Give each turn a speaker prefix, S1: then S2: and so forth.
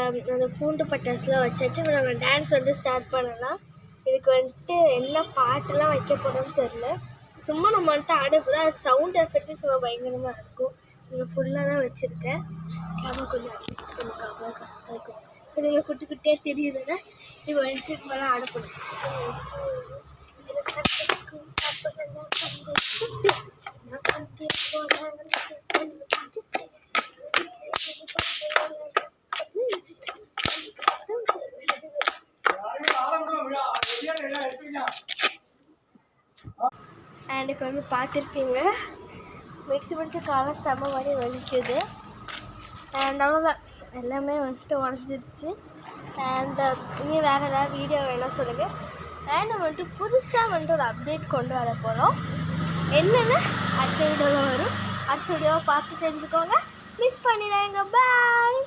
S1: அந்த பூண்டு பட்டாசுலாம் வச்சாச்சு. இப்போ நம்ம டான்ஸ் வந்துட்டு ஸ்டார்ட் பண்ணலாம். இதுக்கு வந்துட்டு என்ன பாட்டெல்லாம் வைக்க போகிறோம்னு தெரில. சும்மா நம்ம வந்துட்டு ஆடக்கூடாது. அது சவுண்ட் எஃபெக்ட்டு சும்மா பயங்கரமாக இருக்கும். நீங்கள் ஃபுல்லாக தான் வச்சுருக்கேன். கேமரா கொஞ்சம் அட்ஜஸ்ட் பண்ணிக்காம இருக்கும். இப்போ நீங்கள் குட்டிக்கிட்டே தெரியுதுன்னா இப்போ வந்துட்டு இப்போலாம் ஆடப்படும். அண்ட் இப்போ வந்து பார்த்துருப்பீங்க மிக்ஸி காலம் செம்ம மாதிரி வலிக்குது. அண்ட் அவ்வளோதான், எல்லாமே வந்துட்டு உடஞ்சிருச்சு. அண்ட் இனி வேறு ஏதாவது வீடியோ வேணால் சொல்லுங்கள். அண்ட் நம்ம வந்துட்டு புதுசாக வந்துட்டு ஒரு அப்டேட் கொண்டு வர போகிறோம். என்னென்னு அடுத்த வீடியோவில் வரும். அடுத்த வீடியோவை பார்த்து தெரிஞ்சுக்கோங்க. மிஸ் பண்ணிடாங்க. பாய்.